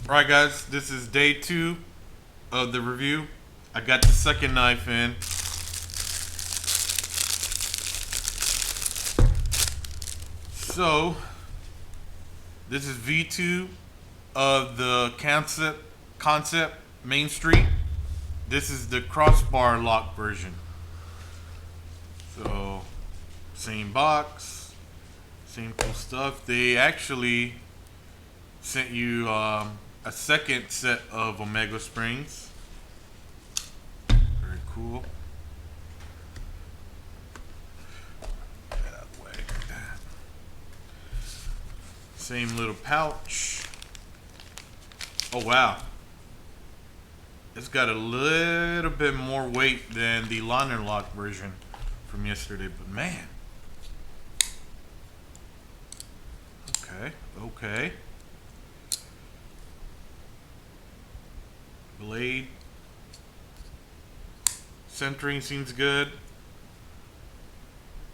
Alright guys, this is day 2 of the review. I got the second knife in. So, this is V2 of the Kansept Main Street. This is the crossbar lock version. So, same box, same cool stuff. They actually sent you a second set of Omega springs. Very cool. Get out of the way. Same little pouch. Oh wow. It's got a little bit more weight than the liner lock version from yesterday, but man. Okay. Blade centering seems good.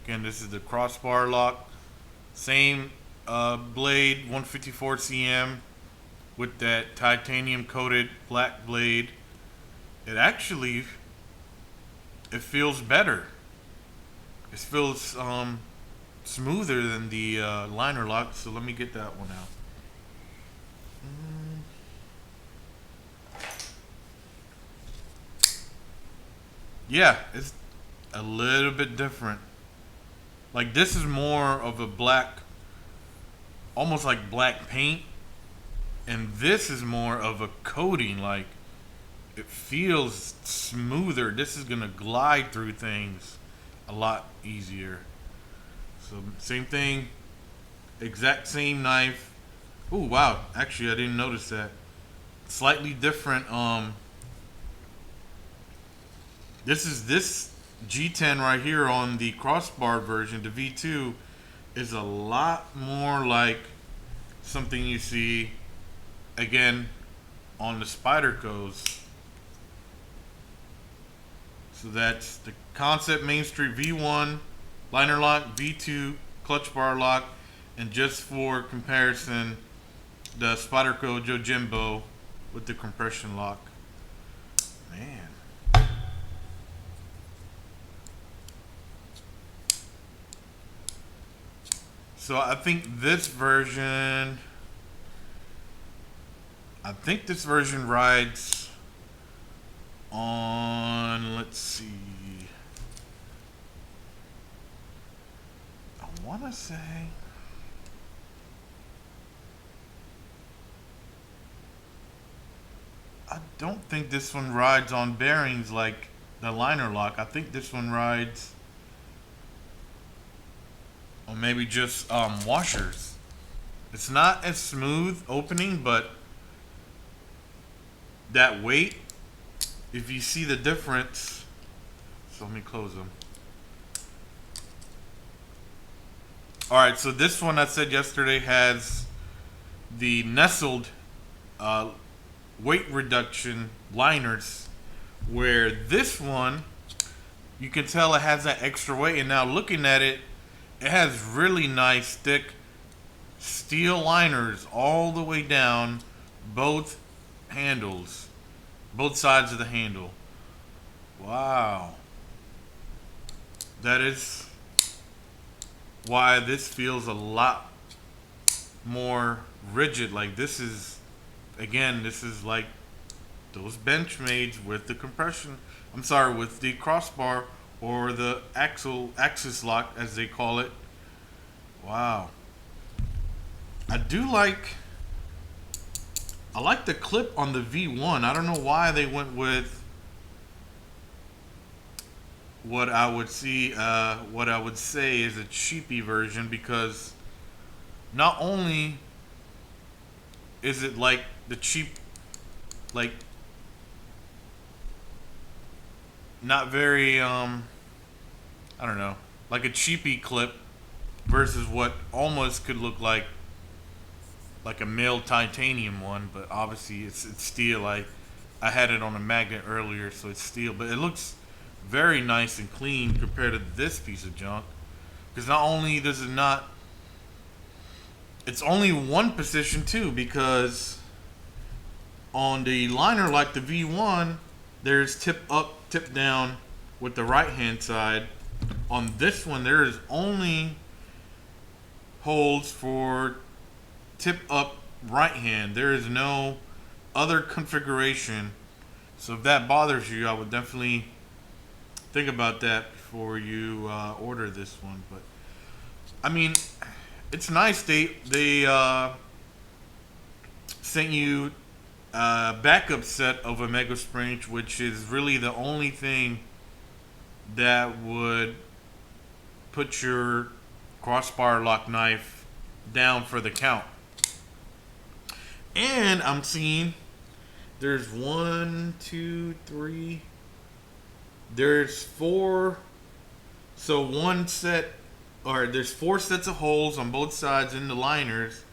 Again, this is the crossbar lock. Same blade, 154 cm with that titanium coated black blade. It feels better. It feels smoother than the liner lock. So let me get that one out. Yeah, it's a little bit different. Like this is more of a black, almost like black paint, and this is more of a coating. Like it feels smoother. This is gonna glide through things a lot easier. So same thing, exact same knife. Oh wow, actually I didn't notice that. Slightly different. This G10 right here on the crossbar version, the V2, is a lot more like something you see again on the Spydercos. So that's the Kansept Main Street V1 liner lock, V2 clutch bar lock, and just for comparison, the Spyderco Jojimbo with the compression lock. Man. So I think this version rides on, let's see, I want to say I don't think this one rides on bearings like the liner lock. I think this one rides, or maybe just washers. It's not as smooth opening, but that weight, if you see the difference, so let me close them. Alright, so this one I said yesterday has the nestled weight reduction liners, where this one, you can tell it has that extra weight, and now looking at it, it has really nice thick steel liners all the way down both handles, both sides of the handle. Wow. That is why this feels a lot more rigid. Like this is like those Benchmades with the compression. I'm sorry, with the crossbar or the axis lock as they call it. Wow. I like the clip on the V1. I don't know why they went with what I would say is a cheapy version, because not only is it like the cheap, like not very I don't know, like a cheapy clip versus what almost could look like a male titanium one, but obviously it's steel. I had it on a magnet earlier, so it's steel, but it looks very nice and clean compared to this piece of junk. Because not only does it not, it's only one position too, because On the liner like the V1, there's tip up, tip down with the right hand side. On this one, there is only holes for tip up right hand. There is no other configuration. So if that bothers you, I would definitely think about that before you order this one. But I mean, it's nice. They sent you a backup set of Omega Springs, which is really the only thing that would put your crossbar lock knife down for the count. And I'm seeing there's one, two, three. There's four. So one set, or there's four sets of holes on both sides in the liners.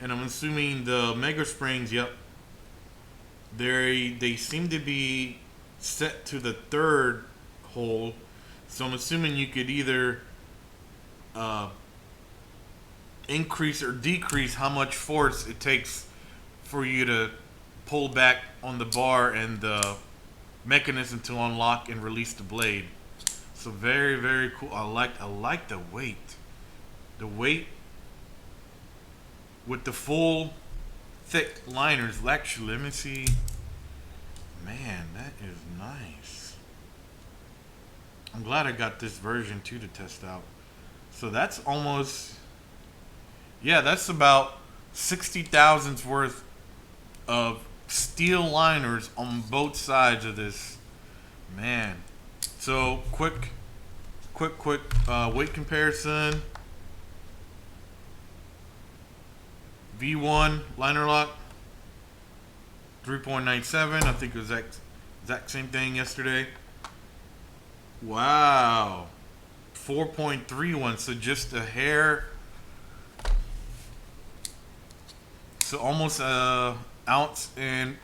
And I'm assuming the Mega Springs, yep, they seem to be set to the third hole. So I'm assuming you could either increase or decrease how much force it takes for you to pull back on the bar and the mechanism to unlock and release the blade. So very, very cool. I like the weight. The weight with the full thick liners. Actually, let me see. Man, that is nice. I'm glad I got this version too to test out. So that's almost, yeah, that's about 60 thousandths worth of steel liners on both sides of this. Man. So quick weight comparison. V1 liner lock 3.97. I think it was exact same thing yesterday. Wow. 4.31, so just a hair. So almost a ounce in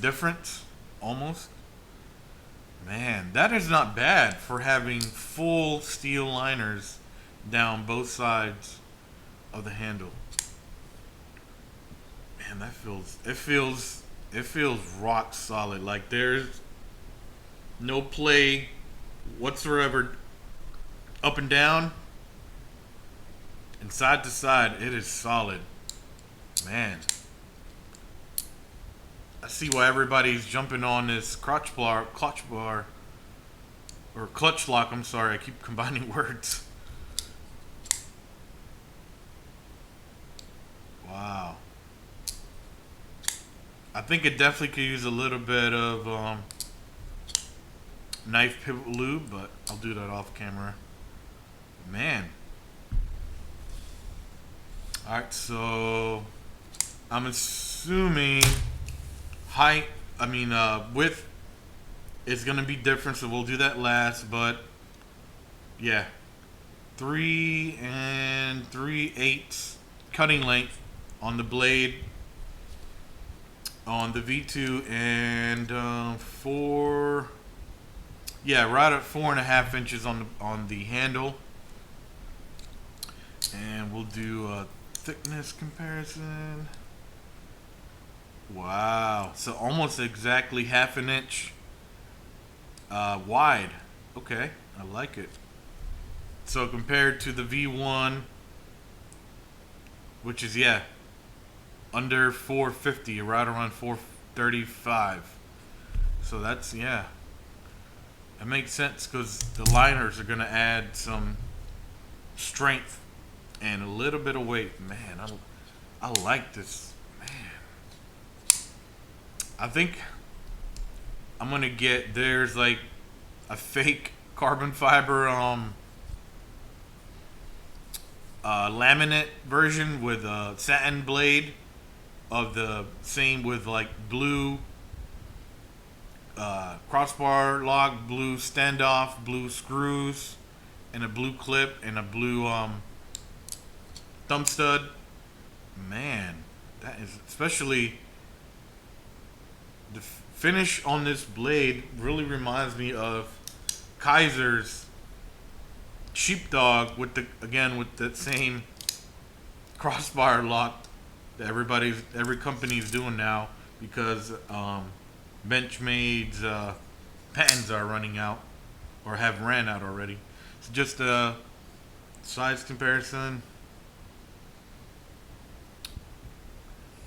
difference, almost. Man, that is not bad for having full steel liners down both sides of the handle. Man, it feels rock solid. Like there's no play whatsoever up and down and side to side. It is solid. Man, I see why everybody's jumping on this clutch lock. I'm sorry, I keep combining words. Wow. I think it definitely could use a little bit of knife pivot lube, but I'll do that off camera. Man. Alright, so I'm assuming width is going to be different, so we'll do that last, but yeah. 3 3/8 cutting length on the blade on the V2, and right at 4.5 inches on the handle. And we'll do a thickness comparison. Wow, so almost exactly half an inch wide. Okay, I like it. So compared to the V1, which is, yeah, under 450, right around 435. So that's, yeah, it makes sense because the liners are going to add some strength and a little bit of weight. Man, I like this. Man, I think I'm going to get, there's like a fake carbon fiber laminate version with a satin blade of the same with like blue crossbar lock, blue standoff, blue screws, and a blue clip and a blue thumb stud. Man, that is, especially the finish on this blade really reminds me of Kaiser's Sheepdog with that same crossbar lock that every company's doing now because Benchmade's patents are running out or have ran out already. It's just a size comparison,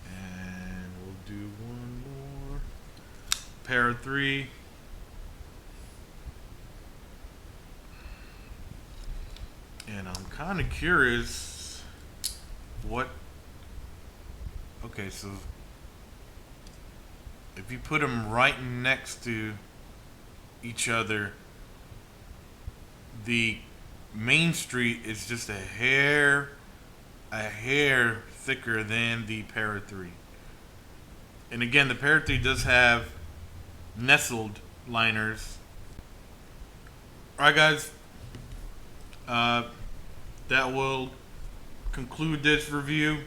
and we'll do one more pair of three. And I'm kind of curious what. Okay, so if you put them right next to each other, the Main Street is just a hair thicker than the Para 3. And again, the Para 3 does have nestled liners. Alright, guys. That will conclude this review.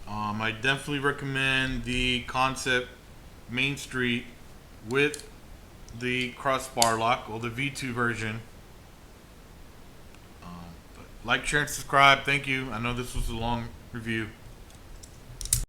I definitely recommend the Kansept Main Street with the crossbar lock, or the V2 version. But like, share, and subscribe. Thank you. I know this was a long review.